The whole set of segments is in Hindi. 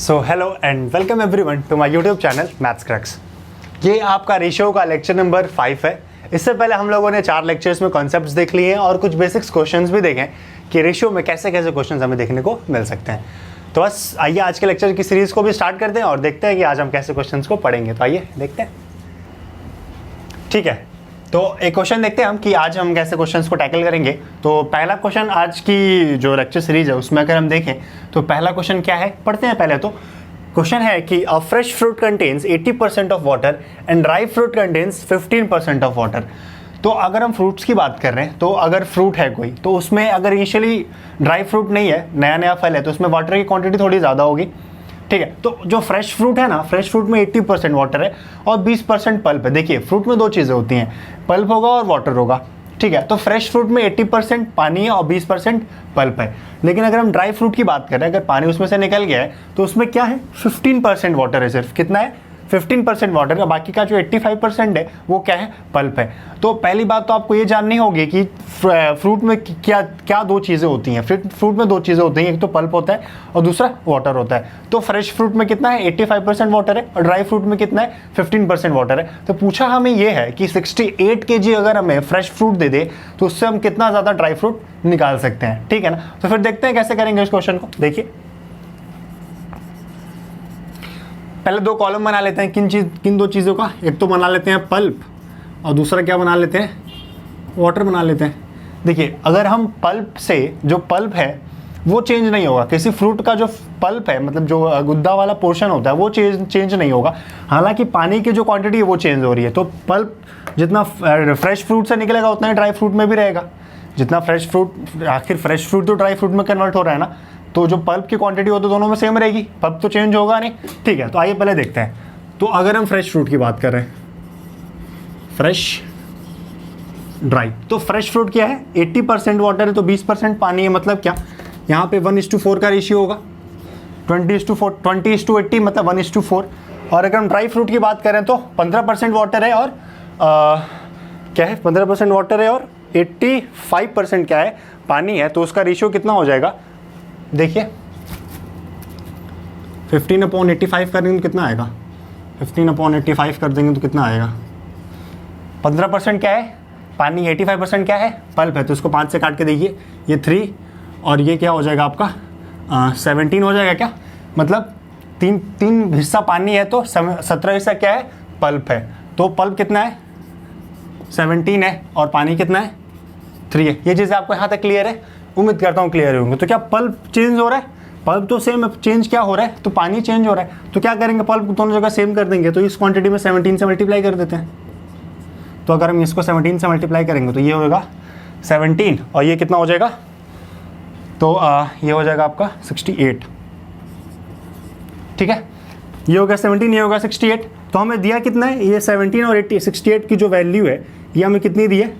So hello and welcome everyone to my YouTube channel Maths Cracks. ये आपका रेशियो का लेक्चर नंबर 5 है। इससे पहले हम लोगों ने 4 लेक्चर्स में कॉन्सेप्ट्स देख लिए हैं और कुछ बेसिक्स क्वेश्चंस भी देखे कि रेशियो में कैसे कैसे क्वेश्चंस हमें देखने को मिल सकते हैं। तो बस आइए आज के लेक्चर की सीरीज़ को भी स्टार्ट करते हैं और देखते हैं कि आज हम कैसे क्वेश्चंस को पढ़ेंगे। तो आइए देखते हैं। ठीक है, तो एक क्वेश्चन देखते हैं हम कि आज हम कैसे क्वेश्चंस को टैकल करेंगे। तो पहला क्वेश्चन आज की जो लेक्चर सीरीज है उसमें अगर हम देखें तो पहला क्वेश्चन क्या है, पढ़ते हैं पहले। तो क्वेश्चन है कि अ fresh fruit contains 80% of water and dry fruit contains 15% of water. तो अगर हम फ्रूट्स की बात कर रहे हैं तो अगर फ्रूट है कोई तो उसमें अगर इनिशियली ड्राई फ्रूट नहीं है, नया नया फल है, तो उसमें वाटर की क्वांटिटी थोड़ी ज़्यादा होगी। ठीक है, तो जो फ्रेश फ्रूट है ना, फ्रेश फ्रूट में 80% वाटर है और 20% पल्प है। देखिए फ्रूट में दो चीज़ें होती हैं, पल्प होगा और वाटर होगा। ठीक है, तो फ्रेश फ्रूट में 80% पानी है और 20% पल्प है। लेकिन अगर हम ड्राई फ्रूट की बात करें, अगर पानी उसमें से निकल गया है तो उसमें क्या है, 15% वाटर है। सिर्फ कितना है, 15% वाटर का, बाकी का जो 85% है वो क्या है, पल्प है। तो पहली बात तो आपको ये जाननी होगी कि फ्रूट में क्या क्या दो चीज़ें होती हैं। फ्रूट में दो चीज़ें होती हैं, एक तो पल्प होता है और दूसरा वाटर होता है। तो फ्रेश फ्रूट में कितना है, 85% वाटर है और ड्राई फ्रूट में कितना है, 15% वाटर है। तो पूछा हमें ये है कि 68 kg अगर हमें फ्रेश फ्रूट दे दे तो उससे हम कितना ज़्यादा ड्राई फ्रूट निकाल सकते हैं। ठीक है ना, तो फिर देखते हैं कैसे करेंगे इस क्वेश्चन को। देखिए पहले दो कॉलम बना लेते हैं। किन दो चीज़ों का, एक तो बना लेते हैं पल्प और दूसरा क्या बना लेते हैं, वाटर बना लेते हैं। देखिए अगर हम पल्प से, जो पल्प है वो चेंज नहीं होगा, किसी फ्रूट का जो पल्प है मतलब जो गुद्दा वाला पोर्शन होता है वो चेंज नहीं होगा। हालांकि पानी की जो क्वांटिटी है वो चेंज हो रही है। तो पल्प जितना फ्रेश फ्रूट से निकलेगा उतना ही ड्राई फ्रूट में भी रहेगा। जितना फ्रेश फ्रूट, आखिर फ्रेश फ्रूट तो ड्राई फ्रूट में कन्वर्ट हो रहा है ना, तो जो पल्प की क्वांटिटी हो तो दोनों में सेम रहेगी, पल्प तो चेंज होगा नहीं। ठीक है, तो आइए पहले देखते हैं। तो अगर हम फ्रेश फ्रूट की बात कर रहे हैं, फ्रेश ड्राई, तो फ्रेश फ्रूट क्या है, 80% वाटर है तो 20% पानी है। मतलब क्या, यहाँ पे 1:4 का रेशियो होगा, 20:80 मतलब 1:4। और अगर हम ड्राई फ्रूट की बात करें तो 15% वाटर है और क्या है, 15% वाटर है और 85% क्या है, पानी है। तो उसका रेशियो कितना हो जाएगा, देखिए 15/85 कर देंगे तो कितना आएगा, 15/85 कर देंगे तो कितना आएगा, 15% क्या है पानी, 85% क्या है, पल्प है। तो इसको 5 से काट के देखिए, ये 3 और ये क्या हो जाएगा आपका 17 हो जाएगा क्या, मतलब तीन हिस्सा पानी है तो 17 हिस्सा क्या है, पल्प है। तो पल्प कितना है, 17 है और पानी कितना है, 3 है। ये चीज़ें आपको यहाँ तक क्लियर है, उम्मीद करता हूँ क्लियर होंगे। तो क्या पल्प चेंज हो रहा है, पल्प तो सेम है, चेंज क्या हो रहा है, तो पानी चेंज हो रहा है। तो क्या करेंगे, पल्प दोनों जगह सेम कर देंगे। तो इस क्वांटिटी में 17 से मल्टीप्लाई कर देते हैं। तो अगर हम इसको 17 से मल्टीप्लाई करेंगे तो ये होगा 17 और ये कितना हो जाएगा, तो ये हो जाएगा आपका 68। ठीक है, ये होगा 17, ये होगा 68। तो हमें दिया कितना है, ये 17 और 68 की जो वैल्यू है ये हमें कितनी दी है,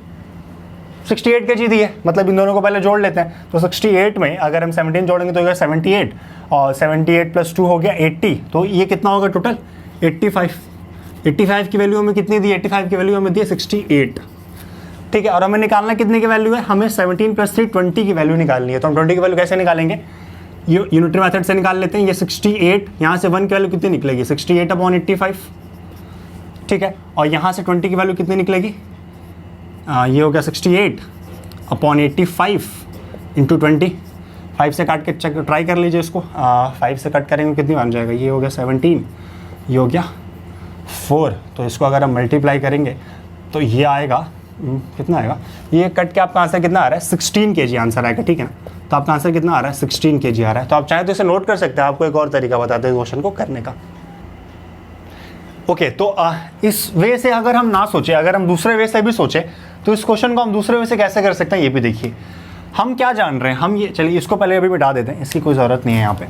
68 kg दी है। मतलब इन दोनों को पहले जोड़ लेते हैं। तो 68 में अगर हम 17 जोड़ेंगे तो होगा 78 और 78 + 2 हो गया 80। तो ये कितना होगा टोटल, 85 की वैल्यू हमें कितनी दी, 85 की वैल्यू हमें दी है 68। ठीक है, और हमें निकालना कितने की वैल्यू है, हमें 17 + 3 20 की वैल्यू निकालनी है। तो हम 20 की वैल्यू कैसे निकालेंगे, यूनिटरी मेथड से निकाल लेते हैं। ये 68, यहाँ से 1 की वैल्यू कितनी निकलेगी, 68/85। ठीक है, और यहाँ से 20 की वैल्यू कितनी निकलेगी, ये हो गया 68/85 × 20। 5 से काट के चेक ट्राई कर लीजिए इसको, 5 से कट करेंगे कितनी बन जाएगा, ये हो गया 17, ये हो गया 4। तो इसको अगर हम मल्टीप्लाई करेंगे तो ये आएगा कितना आएगा, ये कट के आपका आंसर कितना आ रहा है, 16 kg आंसर आएगा। ठीक है ना, तो आपका आंसर कितना आ रहा है, 16 kg आ रहा है। तो आप चाहें तो इसे नोट कर सकते हैं, आपको एक और तरीका बताते हैं क्वेश्चन को करने का। ओके, तो इस वे से अगर हम ना सोचें, अगर हम दूसरे वे से भी सोचें तो इस क्वेश्चन को हम दूसरे वे से कैसे कर सकते हैं, ये भी देखिए। हम क्या जान रहे हैं, हम ये, चलिए इसको पहले अभी मिटा देते हैं, इसकी कोई ज़रूरत नहीं है यहाँ पे।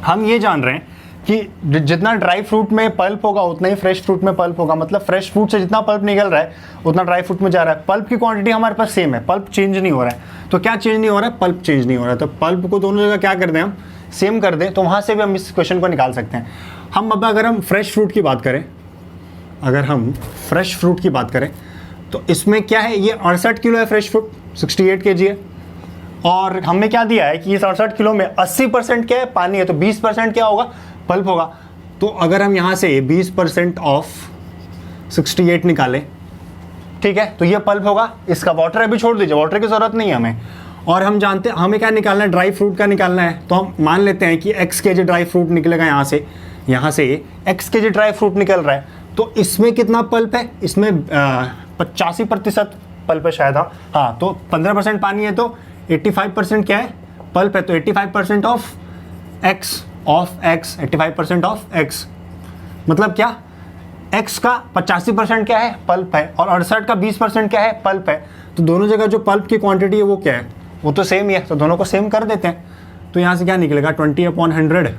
हम ये जान रहे हैं कि जितना ड्राई फ्रूट में पल्प होगा उतना ही फ्रेश फ्रूट में पल्प होगा। मतलब फ्रेश फ्रूट से जितना पल्प निकल रहा है उतना ड्राई फ्रूट में जा रहा है। पल्प की क्वांटिटी हमारे पास सेम है, पल्प चेंज नहीं हो रहा है। तो क्या चेंज नहीं हो रहा है, पल्प चेंज नहीं हो रहा है। तो पल्प को दोनों जगह क्या कर दें, हम सेम कर दें, तो वहाँ से भी हम इस क्वेश्चन को निकाल सकते हैं। हम अब अगर हम फ्रेश फ्रूट की बात करें, अगर हम फ्रेश फ्रूट की बात करें तो इसमें क्या है, ये 68 किलो है फ्रेश फ्रूट, 68 kg है। और हमें क्या दिया है कि ये 67 किलो में 80% क्या है, पानी है, तो 20% क्या होगा, पल्प होगा। तो अगर हम यहाँ से 20% ऑफ 68 निकालें, ठीक है, तो ये पल्प होगा। इसका वाटर अभी छोड़ दीजिए, वाटर की जरूरत नहीं है हमें। और हम जानते हैं हमें क्या निकालना है, ड्राई फ्रूट का निकालना है। तो हम मान लेते हैं कि x kg ड्राई फ्रूट निकलेगा, यहाँ से x kg ड्राई फ्रूट निकल रहा है। तो इसमें कितना पल्प है, इसमें 85% पल्प है शायद, हाँ। तो 15% पानी है, तो 85% क्या है, पल्प है। तो 85% ऑफ x 85% ऑफ x मतलब क्या, x का 85% क्या है, पल्प है, और 68 का 20% क्या है, पल्प है। तो दोनों जगह जो पल्प की क्वांटिटी है वो क्या है, वो तो सेम ही है, तो दोनों को सेम कर देते हैं। तो यहाँ से क्या निकलेगा, 20/100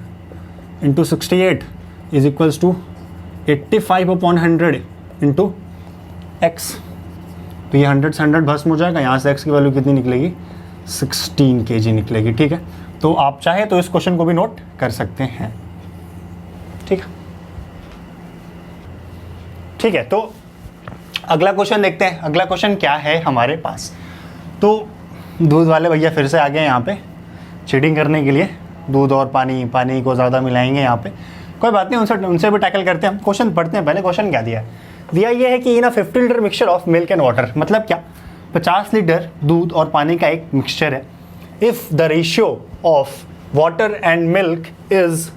into 68 is equals to 85/100 into x। तो ये 100 से 100 भस्म हो जाएगा। यहाँ से x की वैल्यू कितनी निकलेगी, 16 kg निकलेगी, ठीक है। तो आप चाहे तो इस क्वेश्चन को भी नोट कर सकते हैं, ठीक है। ठीक है, तो अगला क्वेश्चन देखते हैं। अगला क्वेश्चन क्या है हमारे पास, तो दूध वाले भैया फिर से आ गए यहाँ पे चीटिंग करने के लिए। दूध और पानी को ज़्यादा मिलाएंगे यहाँ पे, कोई बात नहीं, उनसे भी टैकल करते हैं। हम क्वेश्चन पढ़ते हैं पहले। क्वेश्चन क्या दिया है, दिया ये है कि इन 50 litre mixture of milk and water, मतलब क्या, 50 लीटर दूध और पानी का एक मिक्सचर है। If the ratio of water and milk is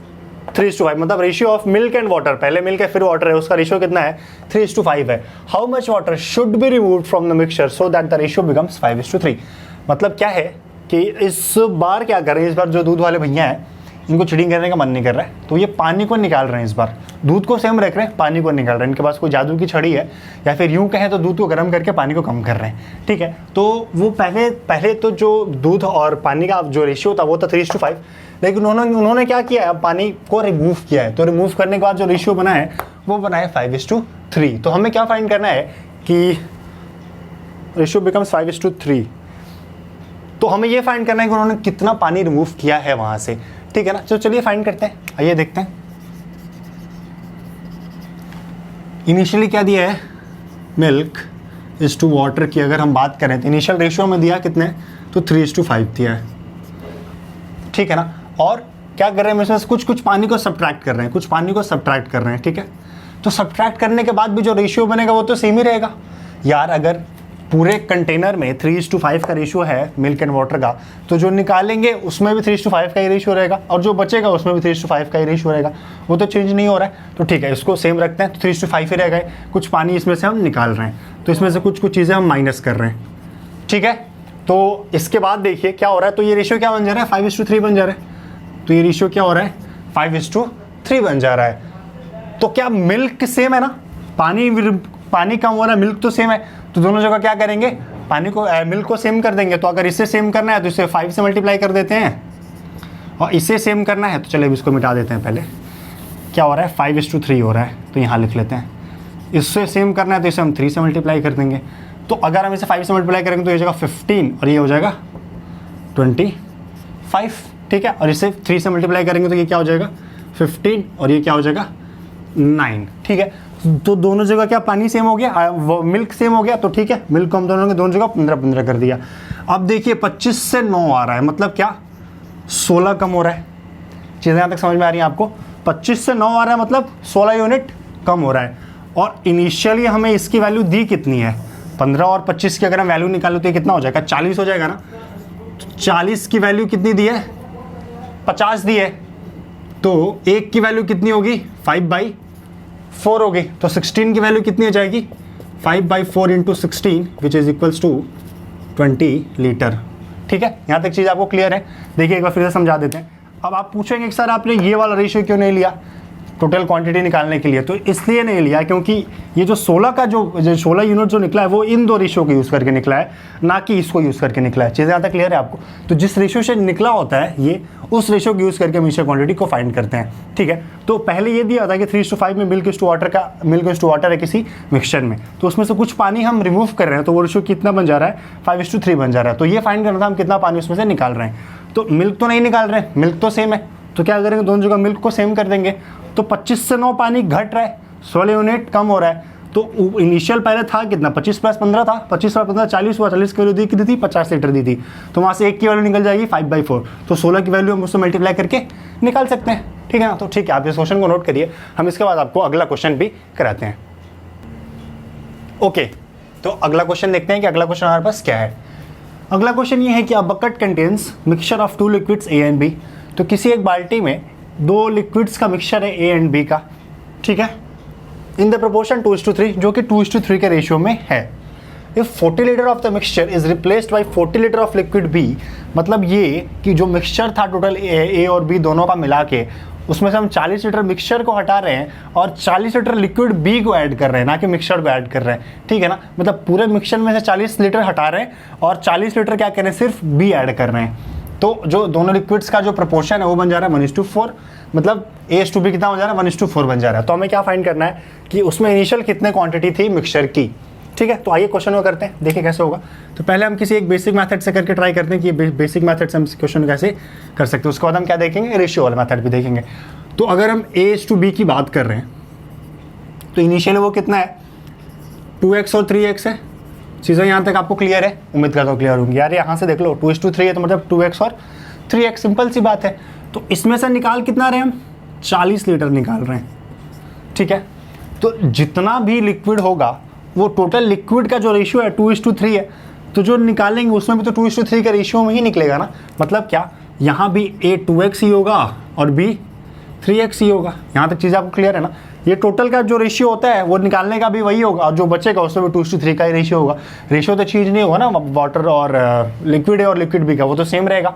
3:5, मतलब ratio of milk and water, पहले मिल्क है फिर वाटर है, उसका रेशियो कितना है, 3:5 है। How much water should be removed from the mixture so that the ratio becomes 5:3। मतलब क्या है कि इस बार क्या कर रहे हैं, इस बार जो दूध वाले भैया हैं इनको चीटिंग करने का मन नहीं कर रहा है, तो ये पानी को निकाल रहे हैं। इस बार दूध को सेम रख रहे हैं, पानी को निकाल रहे हैं। इनके पास कोई जादू की छड़ी है, या फिर यूँ कहें तो दूध को गर्म करके पानी को कम कर रहे हैं, ठीक है। तो वो पहले तो जो दूध और पानी का जो रेशियो था वो था 3:5, लेकिन उन्होंने क्या किया है, पानी को रिमूव किया है। तो रिमूव करने के बाद जो रेशियो बना है वो बना है 5:3। तो हमें क्या फाइंड करना है कि रेशियो बिकम्स 5:3। तो हमें ये फाइंड करना है कि उन्होंने कितना पानी रिमूव किया है वहाँ से, ठीक है ना। तो चलिए फाइंड करते हैं, आइए देखते हैं। इनिशियली क्या दिया है, मिल्क इज टू वाटर की अगर हम बात करें तो इनिशियल रेशियो में दिया कितने, तो 3:5 दिया है, ठीक है ना। और क्या कर रहे हैं, इसमें कुछ पानी को सब्ट्रैक्ट कर रहे हैं, कुछ पानी को सब्ट्रैक्ट कर रहे हैं, ठीक है। तो सब्ट्रैक्ट करने के बाद भी जो रेशियो बनेगा वो तो सेम ही रहेगा यार। अगर पूरे कंटेनर में 3:5 का रेशियो है मिल्क एंड वाटर का, तो जो निकालेंगे उसमें भी 3:5 का ही रेशियो रहेगा, और जो बचेगा उसमें भी 3:5 का ही रेशियो रहेगा, वो तो चेंज नहीं हो रहा है। तो ठीक है, इसको सेम रखते हैं, तो 3:5 ही रहेगा। कुछ पानी इसमें से हम निकाल रहे हैं, तो इसमें से कुछ चीज़ें हम माइनस कर रहे हैं, ठीक है। तो इसके बाद देखिए क्या हो रहा है, तो ये रेशियो क्या बन जा रहा है, 5:3 बन जा रहा है। तो ये रेशियो क्या हो रहा है, 5:3 बन जा रहा है। तो क्या मिल्क सेम है ना, पानी कम हो रहा है, मिल्क तो सेम है, तो दोनों जगह क्या करेंगे, मिल्क को सेम कर देंगे। तो अगर इससे सेम करना है तो इसे 5 से मल्टीप्लाई कर देते हैं, और इससे सेम करना है तो चलिए इसको मिटा देते हैं। पहले क्या हो रहा है, 5:3 हो रहा है, तो यहाँ लिख लेते हैं। इससे सेम करना है तो इसे हम 3 से मल्टीप्लाई कर देंगे। तो अगर हम इसे 5 से मल्टीप्लाई करेंगे तो ये हो जाएगा 15, और ये हो जाएगा 25, ठीक है। और इसे 3 से मल्टीप्लाई करेंगे तो ये क्या हो जाएगा, 15, और ये क्या हो जाएगा, 9, ठीक है। तो दोनों जगह क्या पानी सेम हो गया, वो मिल्क सेम हो गया, तो ठीक है, मिल्क को हम दोनों जगह 15 कर दिया। अब देखिए 25 से 9 आ रहा है, मतलब क्या, 16 कम हो रहा है। चीज़ें यहाँ तक समझ में आ रही हैं आपको, 25 से 9 आ रहा है मतलब 16 यूनिट कम हो रहा है। और इनिशियली हमें इसकी वैल्यू दी कितनी है, 15 और 25 की अगर हम वैल्यू निकालें तो ये कितना हो जाएगा, 40 हो जाएगा ना। 40 की वैल्यू कितनी दी है, 50 दी है, तो 1 की वैल्यू कितनी होगी, 5/4 होगी। तो 16 की वैल्यू कितनी हो जाएगी, 5/4 into 16 which is equals to 20 litre, ठीक है। यहाँ तक चीज़ आपको क्लियर है। देखिए एक बार फिर से समझा देते हैं। अब आप पूछेंगे कि सर आपने ये वाला रेशियो क्यों नहीं लिया टोटल क्वांटिटी निकालने के लिए, तो इसलिए नहीं लिया क्योंकि ये जो 16 का जो 16 यूनिट जो निकला है वो इन 2 रेशियो को यूज़ करके निकला है, ना कि इसको यूज़ करके निकला है। चीज़ें यहाँ तक क्लियर है आपको। तो जिस रेशियो से निकला होता है ये, उस रेशियो को यूज़ करके हम इनिशियल क्वांटिटी को फाइंड करते हैं, ठीक है। तो पहले ये दिया था कि 3:5 में मिल्क इज टू वाटर है किसी मिक्सचर में, तो उसमें से कुछ पानी हम रिमूव कर रहे हैं, तो वो रेशियो कितना बन जा रहा है, 5:3 बन जा रहा है। तो ये फाइंड करना था हम कितना पानी उसमें से निकाल रहे हैं। तो मिल्क तो नहीं निकाल रहे हैं, मिल्क तो सेम है, तो क्या करेंगे, दोनों जगह मिल्क को सेम कर देंगे। तो 25 से 9 पानी घट रहा है, 16 यूनिट कम हो रहा है। तो इनिशियल पहले था कितना, 25 + 15 था, 25 + 15 40 हुआ, 40 की वैल्यू दी कितनी थी, 50 लीटर दी थी। तो वहाँ से 1 की वैल्यू निकल जाएगी 5/4, तो 16 की वैल्यू हम उससे मल्टीप्लाई करके निकाल सकते हैं, ठीक है ना। तो ठीक है, आप इस क्वेश्चन को नोट करिए, हम इसके बाद आपको अगला क्वेश्चन भी कराते हैं। ओके, तो अगला क्वेश्चन देखते हैं कि अगला क्वेश्चन हमारे पास क्या है। अगला क्वेश्चन ये है कि a bucket contains mixture of 2 liquids A and B. तो किसी एक बाल्टी में 2 लिक्विड्स का मिक्सचर है ए एंड बी का, ठीक है, इन द प्रोपोर्शन 2:3, जो कि 2:3 के रेशियो में है। If 40 litre of the mixture is replaced by 40 litre of liquid B, मतलब ये कि जो मिक्सचर था टोटल ए और बी दोनों का मिला के, उसमें से हम 40 लीटर मिक्सचर को हटा रहे हैं और 40 लीटर लिक्विड बी को ऐड कर रहे हैं, ना कि मिक्सचर को ऐड कर रहे हैं, ठीक है ना। मतलब पूरे मिक्सचर में से 40 लीटर हटा रहे हैं और 40 लीटर क्या कर रहे हैं, सिर्फ बी ऐड कर रहे हैं। तो जो दोनों लिक्विड्स का जो प्रोपोर्शन है वो बन जा रहा है 1:4, मतलब A/B कितना हो जा रहा है, 1:4 बन जा रहा है। तो हमें क्या फाइंड करना है कि उसमें इनिशियल कितने क्वांटिटी थी मिक्सचर की, ठीक है। तो आइए क्वेश्चन को करते हैं, देखिए कैसे होगा। तो पहले हम किसी एक बेसिक मेथड से करके ट्राई करते हैं कि बेसिक मेथड से हम क्वेश्चन कैसे कर सकते हैं। उसके बाद हम क्या देखेंगे, रेशियो वाला मेथड भी देखेंगे। तो अगर हम A/B की बात कर रहे हैं तो इनिशियल वो कितना है, 2x और 3x है। चीज़ें यहाँ तक आपको क्लियर है, उम्मीद करता हूँ क्लियर होंगी यार। यहाँ से देख लो 2:3 है तो मतलब 2x और 3x, सिंपल सी बात है। तो इसमें से निकाल कितना रहे हम, 40 लीटर निकाल रहे हैं, ठीक है। तो जितना भी लिक्विड होगा वो टोटल लिक्विड का जो रेशियो है 2:3 है, तो जो निकालेंगे उसमें भी तो 2:3 का रेशियो में ही निकलेगा ना। मतलब क्या, यहाँ भी A 2x ही होगा और B 3x ही होगा। यहाँ तक चीज़ आपको क्लियर है ना। ये टोटल का जो रेशियो होता है वो निकालने का भी वही होगा और जो बचेगा उसमें भी 2:3 का ही रेशियो होगा। रेशियो तो चीज़ नहीं होगा ना, वाटर और लिक्विड है और लिक्विड बी का, वो तो सेम रहेगा।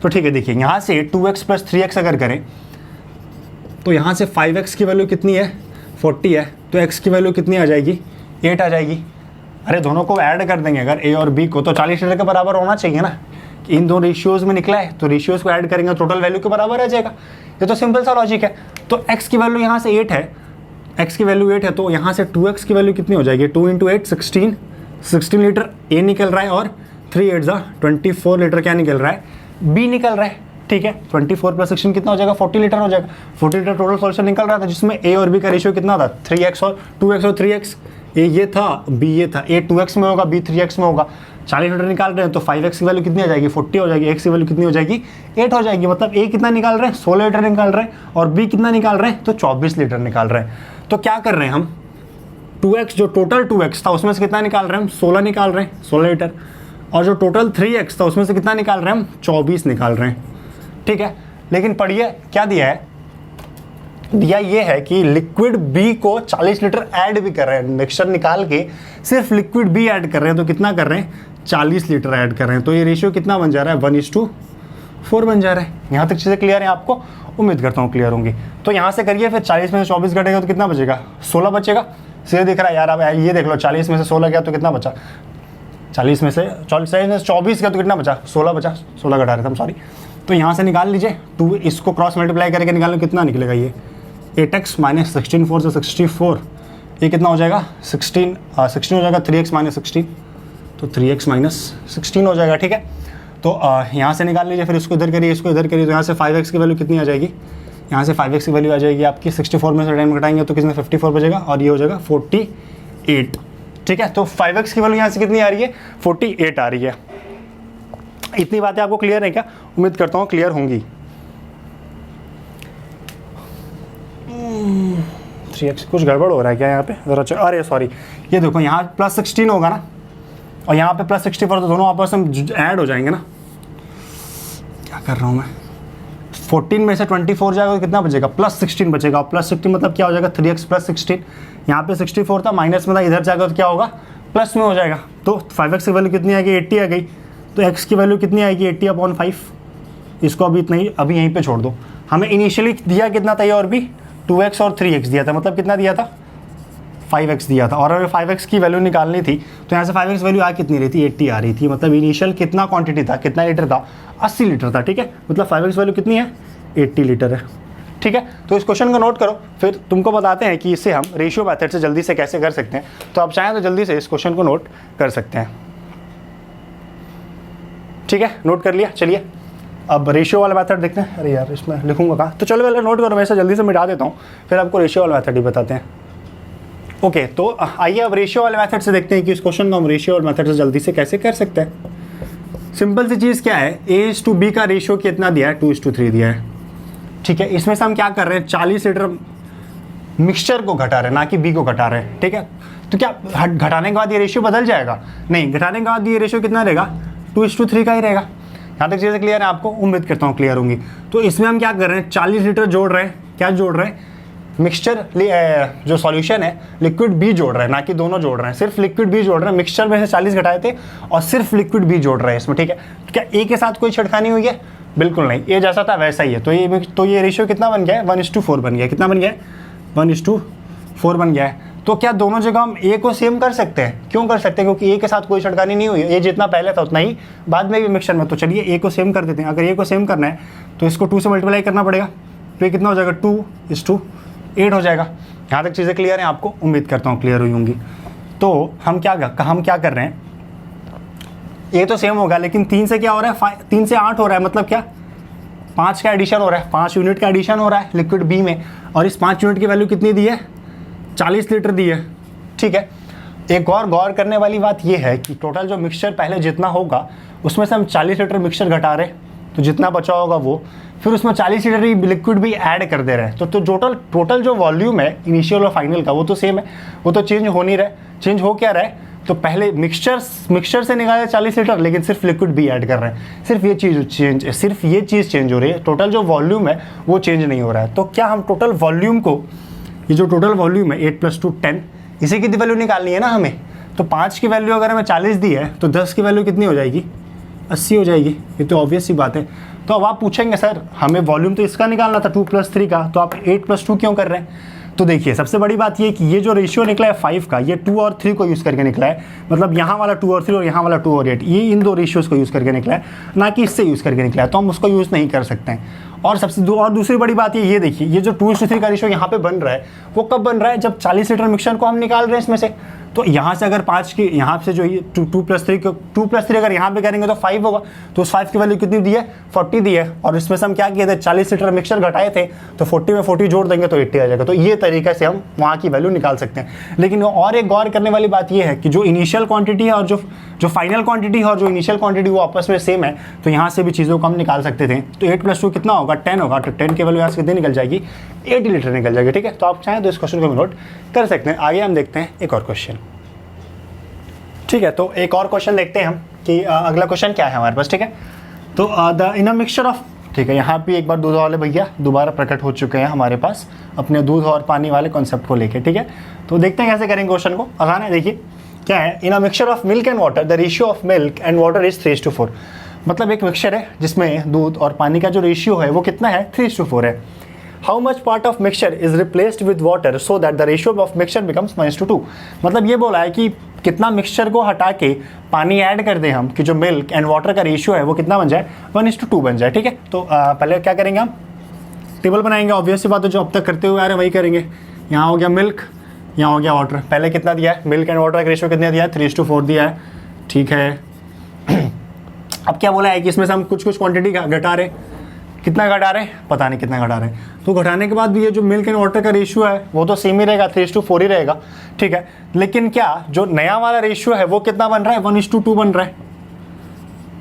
तो ठीक है, देखिए यहाँ से 2x + 3x अगर करें तो यहाँ से 5x की वैल्यू कितनी है, 40 है, तो x की वैल्यू कितनी आ जाएगी, 8 आ जाएगी। अरे दोनों को ऐड कर देंगे अगर a और b को, तो 40 लीटर के बराबर होना चाहिए ना। इन दो रेशियोज़ में निकला है तो रेशियोज़ को ऐड करेंगे टोटल वैल्यू के बराबर आ जाएगा। ये तो सिंपल सा लॉजिक है। तो x की वैल्यू यहाँ से 8 है, x की वैल्यू 8 है, तो यहाँ से 2x की वैल्यू कितनी हो जाएगी, 2 × 8 16 लीटर a निकल रहा है और 3 8 24 लीटर क्या निकल रहा है, b निकल रहा है, ठीक है। 24 + 16 कितना हो जाएगा, 40 लीटर हो जाएगा। 40 लीटर टोटल सॉल्यूशन निकल रहा था जिसमें a और b का रेशियो कितना था, 3x और 2x और 3x। a ये था, b ये था, a 2x में होगा, b 3x में होगा। 40 लीटर निकाल रहे हैं तो 5x की वैल्यू कितनी आ जाएगी, 40 हो जाएगी। x की वैल्यू कितनी हो जाएगी, 8 हो जाएगी। मतलब a कितना निकाल रहे हैं, 16 लीटर निकाल रहे हैं और b कितना निकाल रहे हैं, तो 24 लीटर निकाल रहे हैं। तो क्या कर रहे हैं हम, 2x जो टोटल 2x था उसमें से कितना निकाल रहे हैं हम, 16 निकाल रहे हैं, 16 लीटर। और जो टोटल 3x था उसमें से कितना निकाल रहे हैं हम, 24 निकाल रहे हैं, ठीक है। लेकिन पढ़िए क्या दिया है, दिया ये है कि लिक्विड B को 40 लीटर ऐड भी कर रहे हैं, मिक्सचर निकाल के सिर्फ लिक्विड B ऐड कर रहे हैं, तो कितना कर रहे हैं, 40 लीटर ऐड कर रहे हैं। तो ये रेशियो कितना बन जा रहा है, 1:4 बन जा रहा है। यहाँ तक चीज़ें क्लियर हैं आपको, उम्मीद करता हूँ क्लियर होंगी। तो यहाँ से करिए, फिर 40 में से 24 घटेगा तो कितना बचेगा, 16 बचेगा। सीधे दिख रहा है यार, अब ये देख लो 40 में से 16 गया तो कितना बचा, 40 में से 24 गया तो कितना बचा, 16 बचा, 16 घटा रहे थे हम, सॉरी। तो यहाँ से निकाल लीजिए, 2 इसको क्रॉस मल्टीप्लाई करके निकालो, कितना निकलेगा ये 8x - 16 4 से 64, ये कितना हो जाएगा 16 हो जाएगा, 3x - 16, तो 3x - 16 हो जाएगा, ठीक है। तो यहाँ से निकाल लीजिए, फिर इसको इधर करिए, इसको इधर करिए, तो यहाँ से 5x की वैल्यू कितनी आ जाएगी, यहाँ से 5x की वैल्यू आ जाएगी आपकी 64 में से 10 घटाएंगे तो किसमें 54 बचेगा और ये हो जाएगा 48, ठीक है। तो 5x की वैल्यू यहाँ से कितनी आ रही है, 48 आ रही है। इतनी बातें आपको क्लियर है क्या, उम्मीद करता हूँ क्लियर होंगी। 3x कुछ गड़बड़ हो रहा है क्या यहाँ पे, जरा अरे सॉरी, ये देखो यहाँ +16 होगा ना और यहाँ पे +64, तो दोनों आपस में ऐड हो जाएंगे ना। क्या कर रहा हूँ मैं, 14 में से 24 जाएगा तो कितना बचेगा, +16 बचेगा। और +16 मतलब क्या हो जाएगा, 3x + 16, यहाँ पे 64 था, माइनस में था, इधर जाएगा तो क्या होगा, प्लस में हो जाएगा। तो 5x की वैल्यू कितनी आएगी, 80 आ गई। तो x की वैल्यू कितनी आएगी, 80/5। इसको अभी इतना ही, अभी यहीं पे छोड़ दो। हमें इनिशियली दिया कितना था, ये और भी 2x और 3x दिया था, मतलब कितना दिया था, 5x दिया था। और हमें 5x की वैल्यू निकालनी थी, तो यहाँ से 5x वैल्यू आ कितनी रही थी, 80 आ रही थी। मतलब इनिशियल कितना क्वांटिटी था, कितना लीटर था, 80 लीटर था, ठीक है। मतलब 5x वैल्यू कितनी है, 80 लीटर है, ठीक है। तो इस क्वेश्चन को नोट करो, फिर तुमको बताते हैं कि इसे हम रेशियो मेथड से जल्दी से कैसे कर सकते हैं। तो आप चाहें तो जल्दी से इस क्वेश्चन को नोट कर सकते हैं, ठीक है। नोट कर लिया, चलिए अब रेशियो वाला मेथड देखते हैं। अरे यार इसमें लिखूंगा कहाँ, तो चलो पहले नोट करो, मैं इसे जल्दी से मिटा देता हूँ, फिर आपको रेशियो वाला मेथड ही बताते हैं। ओके तो आइए अब रेशियो वाले मेथड से देखते हैं कि इस क्वेश्चन को हम रेशियो और मेथड से जल्दी से कैसे कर सकते हैं। सिंपल सी चीज़ क्या है, A/B का रेशियो कितना दिया है, 2:3 दिया है। ठीक है, इसमें से हम क्या कर रहे हैं, 40 लीटर मिक्सचर को घटा रहे हैं, ना कि B को घटा रहे हैं। ठीक है, तो क्या घटाने के बाद ये रेशियो बदल जाएगा? नहीं, घटाने के बाद ये रेशियो कितना रहेगा, 2:3 का ही रहेगा। यहाँ तक चीज़ें क्लियर है आपको? उम्मीद करता हूँ क्लियर होंगी। तो इसमें हम क्या कर रहे हैं, 40 लीटर जोड़ रहे हैं। क्या जोड़ रहे हैं? मिक्सचर जो सॉल्यूशन है लिक्विड बी जोड़ रहे हैं, ना कि दोनों जोड़ रहे हैं, सिर्फ लिक्विड बी जोड़ रहे हैं। मिक्सचर में से 40 घटाए थे और सिर्फ लिक्विड बी जोड़ रहे हैं इसमें। ठीक है, तो क्या ए के साथ कोई छेड़खानी हुई है? बिल्कुल नहीं, ए जैसा था वैसा ही है। तो ये रेशियो कितना बन गया है, 1:4 बन गया। कितना बन गया है, 1:4 बन गया है। तो क्या दोनों जगह हम ए को सेम कर सकते हैं? क्यों कर सकते हैं? क्योंकि ए के साथ कोई छेड़खानी नहीं हुई है। ए जितना पहले था उतना ही बाद में भी मिक्सचर में। तो चलिए ए को सेम कर देते हैं। अगर ए को सेम करना है तो इसको 2 से मल्टीप्लाई करना पड़ेगा। तो ये कितना हो जाएगा, 2:8 हो जाएगा। यहाँ तक चीज़ें क्लियर हैं आपको? उम्मीद करता हूँ क्लियर हुई होंगी। तो हम क्या कर रहे हैं, ये तो सेम होगा, लेकिन 3 से क्या हो रहा है, 3 से 8 हो रहा है। मतलब क्या, 5 का एडिशन हो रहा है, 5 यूनिट का एडिशन हो रहा है लिक्विड बी में। और इस 5 यूनिट की वैल्यू कितनी दी है, 40 लीटर दी है। ठीक है, एक और गौर करने वाली बात यह है कि टोटल जो मिक्सचर पहले जितना होगा उसमें से हम 40 लीटर मिक्सचर घटा रहे, तो जितना बचा होगा वो, फिर उसमें 40 लीटर ही लिक्विड भी ऐड कर दे रहे हैं। तो टोटल जो वॉल्यूम है इनिशियल और फाइनल का, वो तो सेम है, वो तो चेंज हो नहीं रहा है। चेंज हो क्या रहा है, तो पहले मिक्सचर से निकाले 40 लीटर, लेकिन सिर्फ लिक्विड भी ऐड कर रहे हैं। सिर्फ ये चीज़ चेंज हो रही है। टोटल जो वॉल्यूम है वो चेंज नहीं हो रहा है। तो क्या हम टोटल वॉल्यूम को, ये जो टोटल वॉल्यूम है 8 + 2 10, इसी की वैल्यू निकालनी है ना हमें। तो 5 की वैल्यू अगर हमें 40 दी है तो 10 की वैल्यू कितनी हो जाएगी, 80 हो जाएगी। ये तो ऑब्वियस सी बात है। तो अब आप पूछेंगे सर हमें वॉल्यूम तो इसका निकालना था 2 + 3 का, तो आप 8 + 2 क्यों कर रहे हैं? तो देखिए, सबसे बड़ी बात ये कि ये जो रेशियो निकला है 5 का, ये 2 और 3 को यूज़ करके निकला है। मतलब यहाँ वाला 2 और 3 और यहाँ वाला 2 और 8, ये इन दो रेशियोज़ को यूज़ करके निकला है, ना कि इससे यूज़ करके निकला है। तो हम उसको यूज़ नहीं कर सकते हैं। और दूसरी बड़ी बात ये देखिए, ये जो 2:3 का रेशियो यहाँ पे बन रहा है, वो कब बन रहा है, जब 40 लीटर मिक्सचर को हम निकाल रहे हैं इसमें से। तो यहाँ से अगर 5 की, यहाँ से जो ये 2 + 3 अगर यहाँ पे करेंगे तो 5 होगा। तो उस 5 की वैल्यू कितनी दी है, 40 दी है। और इसमें से हम क्या किए थे, 40 लीटर मिक्सचर घटाए थे, तो 40 में 40 जोड़ देंगे तो 80 आ जाएगा। तो ये तरीके से हम वहाँ की वैल्यू निकाल सकते हैं। लेकिन और एक गौर करने वाली बात ये है कि जो इनिशियल क्वांटिटी है और जो फाइनल क्वांटिटी है और जो इनिशियल क्वांटिटी वो आपस में सेम है। तो यहाँ से भी चीज़ों को हम निकाल सकते थे। तो 8 + 2 कितना होगा, 10 होगा। तो 10 की वैल्यू यहाँ से कितनी निकल जाएगी, 80 लीटर निकल जाएगी। ठीक है, तो आप चाहें तो इस क्वेश्चन को नोट कर सकते हैं। आगे हम देखते हैं एक और क्वेश्चन। ठीक है, तो एक और क्वेश्चन देखते हैं हम कि अगला क्वेश्चन क्या है हमारे पास। ठीक है, तो इन अ मिक्सचर ऑफ, ठीक है, यहाँ पे एक बार दूध वाले भैया दोबारा प्रकट हो चुके हैं हमारे पास अपने दूध और पानी वाले कॉन्सेप्ट को लेके। ठीक है, तो देखते हैं कैसे करेंगे क्वेश्चन को। आसान है, देखिए क्या है, in a mixture of milk and water the ratio of milk and water is 3:4। मतलब एक मिक्सचर है जिसमें दूध और पानी का जो रेशियो है वो कितना है, 3:4 है। How much part of mixture is replaced with water so that the ratio of mixture becomes 1:2। मतलब ये बोला है कि कितना मिक्सचर को हटा के पानी ऐड कर दें हम कि जो मिल्क एंड वाटर का रेशियो है वो कितना बन जाए, 1:2 बन जाए। ठीक है, तो पहले क्या करेंगे, हम टेबल बनाएंगे। ऑब्वियस सी बात है, जो अब तक करते हुए आ रहे हैं वही करेंगे। यहाँ हो गया मिल्क, यहाँ हो गया वाटर। पहले कितना दिया है, मिल्क एंड वाटर का रेशियो कितना दिया है, 3:4 दिया है। ठीक है, अब क्या बोला है कि इसमें से हम कुछ क्वांटिटी घटा रहे हैं। कितना घटा रहे हैं, पता नहीं कितना घटा रहे हैं। तो घटाने के बाद भी ये जो मिल्क एंड वाटर का रेशियो है वो तो सेम ही रहेगा, 3:4 ही रहेगा। ठीक है, लेकिन क्या जो नया वाला रेशियो है वो कितना बन रहा है, 1:2 बन रहा है।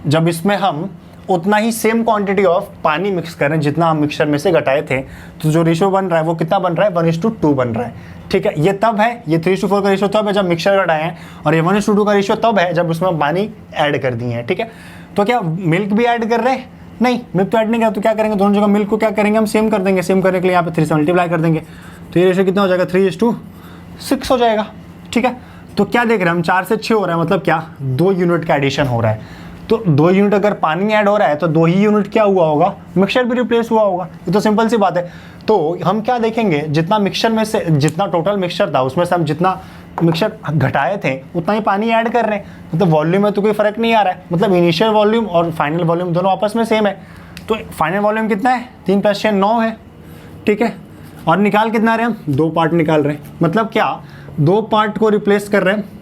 जब इसमें हम उतना ही सेम क्वांटिटी ऑफ पानी मिक्स कर रहे हैं जितना हम मिक्सचर में से घटाए थे, तो जो रेशियो बन रहा है वो कितना बन रहा है, 1:2 बन रहा है। ठीक है, ये तब है, ये 3:4 का रेशियो तब है जब मिक्सचर घटाए हैं, और ये 1:2 का रेशियो तब है जब उसमें पानी ऐड कर दिए हैं। ठीक है, तो क्या मिल्क भी ऐड कर रहे हैं, नहीं मिल्क तो ऐड नहीं किया। तो क्या करेंगे, दोनों जगह मिल्क को क्या करेंगे, हम सेम कर देंगे। सेम करने के लिए यहाँ पे 3 से मल्टीप्लाई कर देंगे। तो ये रेशियो कितना हो जाएगा, 3:6 हो जाएगा। ठीक है, तो क्या देख रहे हैं हम, 4 से 6 हो रहा है। मतलब क्या, 2 यूनिट का एडिशन हो रहा है। तो 2 यूनिट अगर पानी ऐड हो रहा है तो 2 ही यूनिट क्या हुआ होगा, मिक्सचर भी रिप्लेस हुआ होगा। ये तो सिंपल सी बात है। तो हम क्या देखेंगे, जितना मिक्सचर में से, जितना टोटल मिक्सचर था उसमें से हम जितना मिक्सचर घटाए थे उतना ही पानी ऐड कर रहे हैं। मतलब वॉल्यूम में तो कोई फर्क नहीं आ रहा है। मतलब इनिशियल वॉल्यूम और फाइनल वॉल्यूम दोनों आपस में सेम है। तो फाइनल वॉल्यूम कितना है, 3 + 6 9 है। ठीक है, और निकाल कितना रहे हम, 2 पार्ट निकाल रहे हैं। मतलब क्या, 2 पार्ट को रिप्लेस कर रहे हैं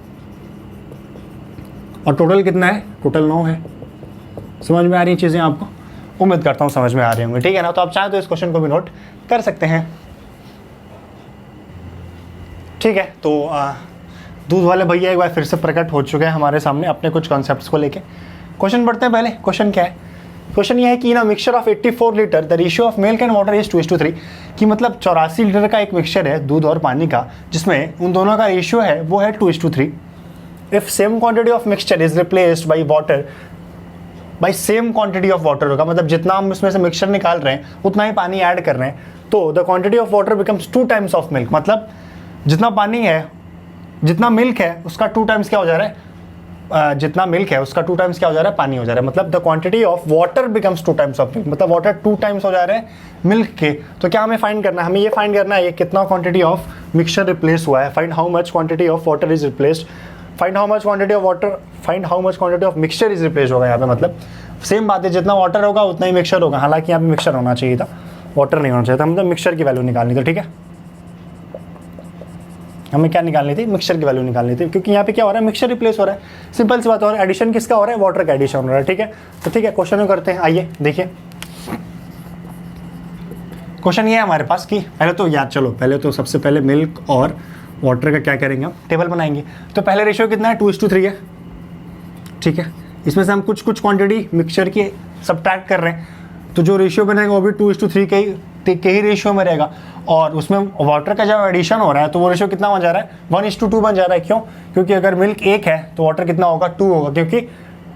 और टोटल कितना है, टोटल 9 है। समझ में आ रही चीज़ें आपको? उम्मीद करता हूँ समझ में आ रही होंगी। ठीक है ना, तो आप चाहें तो इस क्वेश्चन को भी नोट कर सकते हैं। ठीक है, तो दूध वाले भैया एक बार फिर से प्रकट हो चुके हैं हमारे सामने अपने कुछ कॉन्सेप्ट्स को लेके। क्वेश्चन पढ़ते हैं पहले। क्वेश्चन क्या है? क्वेश्चन ये है कि ना mixture of 84 litre the ratio of milk and water is 2:3, कि मतलब 84 लीटर का एक मिक्सचर है दूध और पानी का, जिसमें उन दोनों का रेशियो है वो है 2:3। If same quantity of mixture is replaced by water by same quantity of water होगा, मतलब जितना हम इसमें से मिक्सचर निकाल रहे हैं उतना ही पानी ऐड कर रहे हैं, तो the quantity of water becomes 2 times of milk, मतलब जितना पानी है जितना मिल्क है उसका 2 टाइम्स क्या हो जा रहा है, जितना मिल्क है उसका 2 टाइम्स क्या हो जा रहा है, पानी हो जा रहा है। मतलब the quantity of water becomes 2 times of milk, मतलब वाटर 2 टाइम्स हो जा रहे हैं मिल्क के। तो क्या हमें फाइंड करना है? हमें ये फाइंड करना है ये कितना क्वांटिटी ऑफ मिक्सचर रिप्लेस हुआ है। Find how much quantity of water is replaced, find how much quantity of water, find how much quantity of mixture is replace होगा। यहाँ पे मतलब सेम बात है, जितना वाटर होगा उतना ही मिक्सचर होगा। हालांकि यहाँ पे मिक्सचर होना चाहिए था, वाटर नहीं होना चाहिए था। मतलब मिक्सचर की वैल्यू निकालनी थी, ठीक है। हमें क्या निकालनी थी? मिक्सचर की वैल्यू निकालनी थी, क्योंकि यहाँ पे क्या हो रहा है, मिक्सचर रिप्लेस हो रहा है। सिंपल सी बात हो रहा है, एडिशन किसका हो रहा है? वाटर का एडिशन हो रहा है, ठीक है। तो ठीक है, क्वेश्चन में करते हैं। आइए देखिए, क्वेश्चन ये है हमारे पास कि पहले तो याद, चलो पहले तो सबसे पहले मिल्क और वाटर का क्या करेंगे, हम टेबल बनाएंगे। तो पहले रेशियो कितना है? 2:3 है, ठीक है। इसमें से हम कुछ क्वांटिटी मिक्सचर की सब्ट्रैक्ट कर रहे हैं, तो जो रेशियो बनेगा वो भी 2:3 के ही रेशियो में रहेगा। और उसमें वाटर का जब एडिशन हो रहा है तो वो रेशियो कितना बन जा रहा है? 1:2 बन जा रहा है। क्यों? क्योंकि अगर मिल्क 1 है तो वाटर कितना होगा? 2 होगा, क्योंकि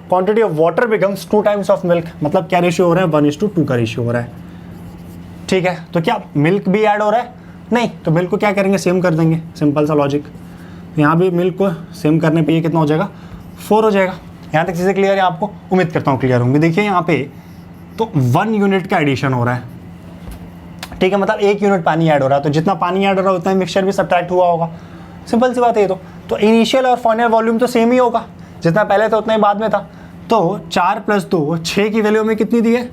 quantity of water becomes 2 times of milk. मतलब क्या रेशियो हो रहा है? 1:2 का रेशियो हो रहा है, ठीक है। तो क्या मिल्क भी ऐड हो रहा है? नहीं। तो मिल्क को क्या करेंगे? सेम कर देंगे, सिंपल सा लॉजिक। यहाँ भी मिल्क को सेम करने पर ये कितना हो जाएगा? 4 हो जाएगा। यहाँ तक चीज़ें क्लियर है आपको? उम्मीद करता हूँ क्लियर होंगी। देखिए यहाँ पे तो 1 यूनिट का एडिशन हो रहा है, ठीक है। मतलब 1 यूनिट पानी ऐड हो रहा है, तो जितना पानी ऐड हो रहा है उतना ही मिक्सचर भी सब्ट्रैक्ट हुआ होगा। सिंपल सी बात है ये तो इनिशियल और फाइनल वॉल्यूम तो सेम ही होगा, जितना पहले था उतना ही बाद में था। तो 4 + 2 6 की वैल्यू में कितनी दी है?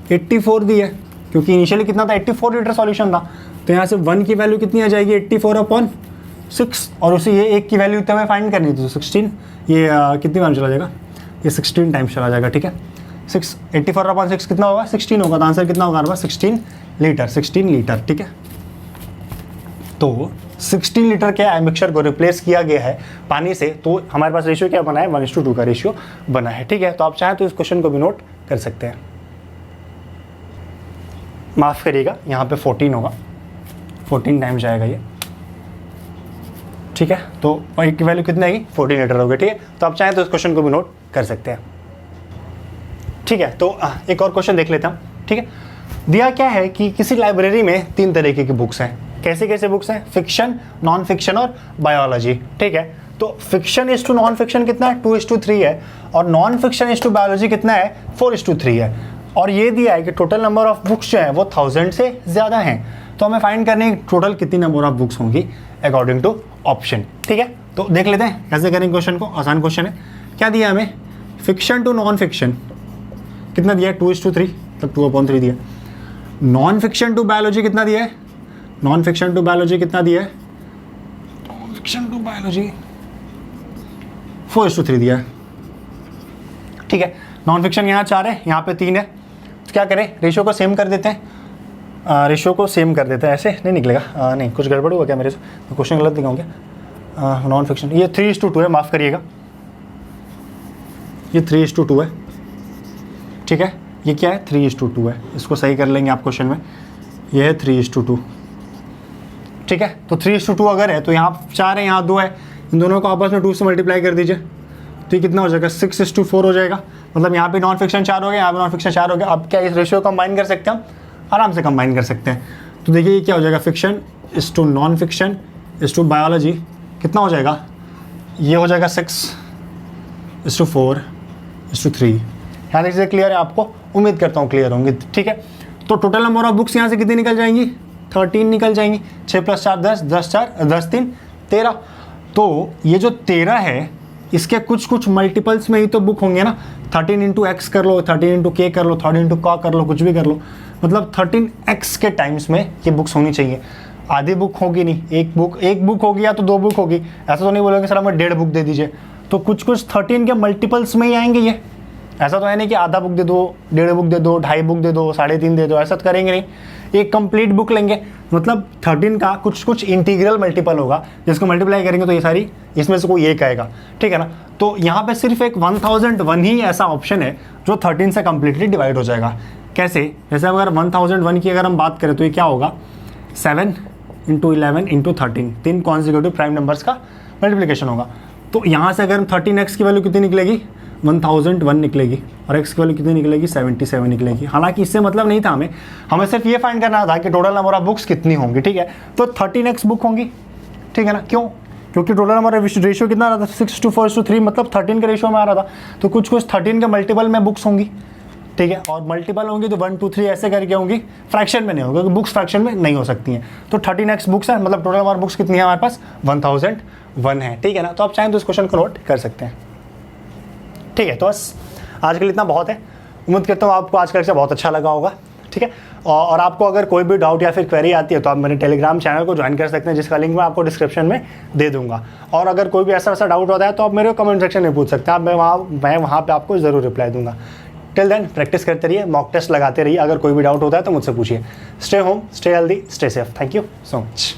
84 दी है, क्योंकि इनिशियली कितना था? 84 लीटर सॉल्यूशन था। तो यहाँ से 1 की वैल्यू कितनी आ जाएगी? 84/6, और उसी ये 1 की वैल्यू हमें फाइंड करनी थी, तो 16, ये कितनी बार चला जाएगा? ये 16 टाइम्स चला जाएगा, ठीक है। 84/6 कितना होगा? 16 होगा। तो आंसर कितना होगा हमारा? 16 लीटर, ठीक है। तो 16 लीटर क्या है, मिक्सचर को रिप्लेस किया गया है पानी से, तो हमारे पास रेशियो क्या बना है? 1:2 का रेशियो बना है, ठीक है। तो आप चाहें तो इस क्वेश्चन को भी नोट कर सकते हैं। माफ़ करिएगा, यहाँ पे 14 होगा, 14 टाइम्स जाएगा ये, ठीक है। तो एक की वैल्यू कितनी आएगी? 14 लीटर होगी, ठीक है। तो आप चाहें तो इस क्वेश्चन को भी नोट कर सकते हैं, ठीक है। तो एक और क्वेश्चन देख लेते हैं, ठीक है। दिया क्या है कि किसी लाइब्रेरी में 3 तरीके की बुक्स हैं। कैसे कैसे बुक्स हैं? फिक्शन, नॉन फिक्शन और बायोलॉजी, ठीक है। तो fiction is to non fiction कितना है? 2:3 है, और non fiction is to biology कितना है? 4:3 है। और ये दिया है कि टोटल नंबर ऑफ बुक्स जो है वो 1000 से ज़्यादा हैं। तो हमें फाइंड करने की टोटल कितनी नंबर ऑफ बुक्स होंगी अकॉर्डिंग टू ऑप्शन, ठीक है। तो देख लेते हैं कैसे करेंगे क्वेश्चन को। आसान क्वेश्चन है। क्या दिया हमें? फिक्शन टू नॉन फिक्शन कितना दिया है? 2:3, तब 2/3 दिया। नॉन फिक्शन टू बायोलॉजी कितना दिया है? नॉन फिक्शन टू बायोलॉजी कितना दिया है? नॉन फिक्शन टू बायोलॉजी 4:3 दिया है, ठीक है। नॉन फिक्शन यहाँ 4 है, यहाँ पे 3 है। तो क्या करें? रेशियो को सेम कर देते हैं। रेशियो को सेम कर देते हैं, ऐसे नहीं निकलेगा। नहीं, कुछ गड़बड़ हुआ क्या मेरे से? क्वेश्चन गलत दिखाऊँ क्या? नॉन फिक्शन ये 3:2 है, माफ़ करिएगा, ये 3:2 है, ठीक है। ये क्या है? 3:2 है। इसको सही कर लेंगे आप क्वेश्चन में। ये है 3:2, ठीक है। तो 3:2 अगर है तो यहाँ 4 है, यहाँ 2 है, इन दोनों को आपस में 2 से मल्टीप्लाई कर दीजिए, तो ये कितना हो जाएगा? 6:4 हो जाएगा। मतलब यहाँ पे नॉन फिक्शन 4 हो गया, यहाँ पे नॉन फिक्शन 4 हो गया। अब क्या इस रेशियो को कंबाइन कर सकते हैं? हम आराम से कंबाइन कर सकते हैं। तो देखिए ये क्या हो जाएगा? Fiction is to non fiction is to biology कितना हो जाएगा? ये हो जाएगा 6:4:3। यहाँ तक चीज़ें क्लियर है आपको? उम्मीद करता हूँ क्लियर होंगी, ठीक है। तो टोटल नंबर ऑफ बुक्स यहाँ से कितनी निकल जाएंगी? 13 निकल जाएंगी। 6 + 4 10, 10 4 10 3 13। तो ये जो 13 है इसके कुछ मल्टीपल्स में ही तो बुक होंगे ना। 13 × x कर लो, 13 × k कर लो, 13 × k कर लो, कुछ भी कर लो। मतलब 13x के टाइम्स में ये बुक्स होनी चाहिए। आधी बुक होगी नहीं, एक बुक होगी या तो 2 बुक होगी। ऐसा तो नहीं बोलोगे सर हमें 1.5 बुक दे दीजिए। तो कुछ 13 के मल्टीपल्स में ही आएंगे ये। ऐसा तो है नहीं कि आधा बुक दे दो, 1.5 बुक दे दो, 2.5 बुक दे दो, 3.5 दे दो, ऐसा तो करेंगे नहीं। एक कंप्लीट बुक लेंगे, मतलब 13 का कुछ कुछ इंटीग्रल मल्टीपल होगा, जिसको मल्टीप्लाई करेंगे तो ये सारी इसमें से कोई एक आएगा, ठीक है ना। तो यहाँ पे सिर्फ एक 1001 ही ऐसा ऑप्शन है जो 13 से कंप्लीटली डिवाइड हो जाएगा। कैसे? जैसे अगर 1001 की अगर हम बात करें तो ये क्या होगा, 7 × 11 × 13, 3 कॉन्जिक्यूटिव प्राइम नंबर्स का मल्टीप्लिकेशन होगा। तो यहाँ से अगर 13x की वैल्यू कितनी निकलेगी, 1001 निकलेगी, और x की वैल्यू कितनी निकलेगी, 77 निकलेगी। हालांकि इससे मतलब नहीं था हमें सिर्फ ये फाइंड करना था कि टोटल नंबर ऑफ बुक्स कितनी होंगी, ठीक है। तो 13x बुक होंगी, ठीक है ना। क्यों? क्योंकि टोटल नंबर रेशियो कितना आ रहा था, 6:4:3, मतलब 13 के रेशियो में आ रहा था। तो कुछ 13 के मल्टीपल में बुक्स होंगी, ठीक है। और मल्टीपल होंगी तो 1 2 3 ऐसे करके होंगी, फ्रैक्शन में नहीं होगा, क्योंकि बुक्स फ्रैक्शन में नहीं हो सकती हैं। तो 13x बुक्स है, मतलब टोटल नंबर बुक्स कितनी है हमारे पास, 1001 है, ठीक है ना। तो आप चाहें तो इस क्वेश्चन को नोट कर सकते हैं, ठीक है। तो बस आज के लिए इतना बहुत है। उम्मीद करता हूँ आपको आज का लेक्चर बहुत अच्छा लगा होगा, ठीक है। और आपको अगर कोई भी डाउट या फिर क्वेरी आती है तो आप मेरे टेलीग्राम चैनल को ज्वाइन कर सकते हैं, जिसका लिंक मैं आपको डिस्क्रिप्शन में दे दूंगा। और अगर कोई भी ऐसा डाउट होता है तो आप मेरे को कमेंट सेक्शन में पूछ सकते हैं, मैं वहाँ पे आपको ज़रूर रिप्लाई दूंगा। टिल देन प्रैक्टिस करते रहिए, मॉक टेस्ट लगाते रहिए। अगर कोई भी डाउट होता है तो मुझसे पूछिए। Stay home, stay healthy, stay safe. Thank you so much.